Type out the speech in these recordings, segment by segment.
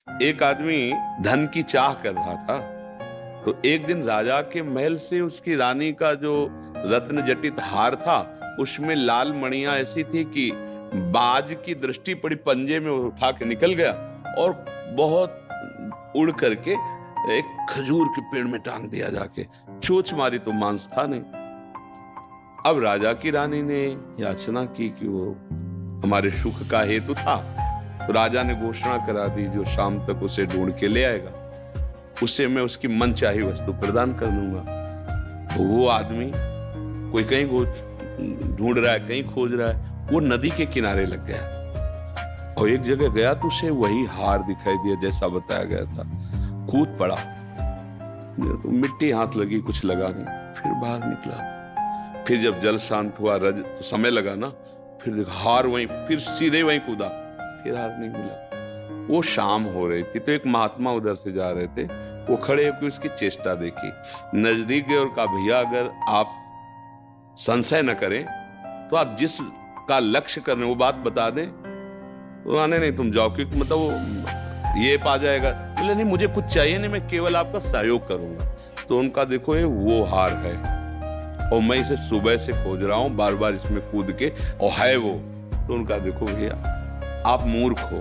एक आदमी धन की चाह कर रहा था। तो एक दिन राजा के महल से उसकी रानी का जो रत्न जटित हार था, उसमें लाल मणियां ऐसी थी कि बाज की दृष्टि पड़ी, पंजे में उठा के निकल गया और बहुत उड़ करके एक खजूर के पेड़ में टांग दिया जाके। चोंच मारी तो मांस था नहीं। अब राजा की रानी ने याचना की कि वो हमारे सुख का हेतु था। तो राजा ने घोषणा करा दी, जो शाम तक उसे ढूंढ के ले आएगा उसे मैं उसकी मनचाही वस्तु प्रदान कर दूंगा। तो वो आदमी कोई कहीं ढूंढ रहा है, कहीं खोज रहा है, वो नदी के किनारे लग गया और एक जगह गया तो उसे वही हार दिखाई दिया जैसा बताया गया था। कूद पड़ा, तो मिट्टी हाथ लगी, कुछ लगा नहीं, फिर बाहर निकला। फिर जब जल शांत हुआ, रज तो समय लगा ना, फिर देखा हार वहीं, फिर सीधे वहीं कूदा, फिर हार नहीं मिला। वो शाम हो रही थी तो एक महात्मा उधर से जा रहे थे, वो खड़े होकर उसकी चेष्टा देखी, नजदीक गए और कहा, भैया अगर आप संशय न करें तो आप जिस का लक्ष्य कर रहे हैं वो बात बता दें। तो आने नहीं, तुम जाओ, क्योंकि मतलब वो ये पा जाएगा। बोले नहीं, मुझे कुछ चाहिए नहीं, मैं केवल आपका सहयोग करूंगा। तो उनका देखो ये वो हार है और मैं इसे सुबह से खोज रहा हूं, बार बार इसमें कूद के, और है वो। तो उनका देखो भैया आप मूर्ख हो,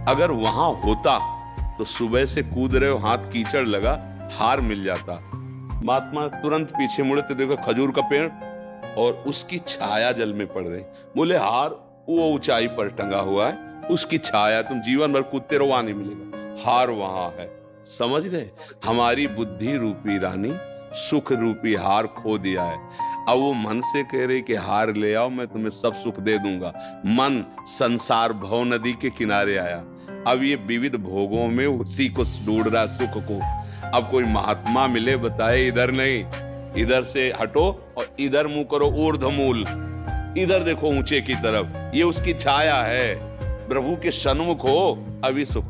अगर वहां होता तो सुबह से कूद रहे हो, हाथ कीचड़ लगा, हार मिल जाता। महात्मा तुरंत पीछे मुड़े तो देखो खजूर का पेड़ और उसकी छाया जल में पड़ रही। बोले हार वो ऊंचाई पर टंगा हुआ है, उसकी छाया, तुम जीवन भर कूदते रहो, वहां नहीं मिलेगा, हार वहां है। समझ गए? हमारी बुद्धि रूपी रानी सुख रूपी हार खो दिया है। अब वो मन से कह रही कि हार ले आओ, मैं तुम्हें सब सुख दे दूंगा। मन संसार भव नदी के किनारे आया, अब ये विविध भोगों में उसी को ढूंढ रहा, सुख को। अब कोई महात्मा मिले बताए, इधर नहीं, इधर से हटो और इधर मुंह करो, ऊर्ध्वमूल, इधर देखो ऊंचे की तरफ, ये उसकी छाया है। प्रभु के सन्मुख हो, अभी सुख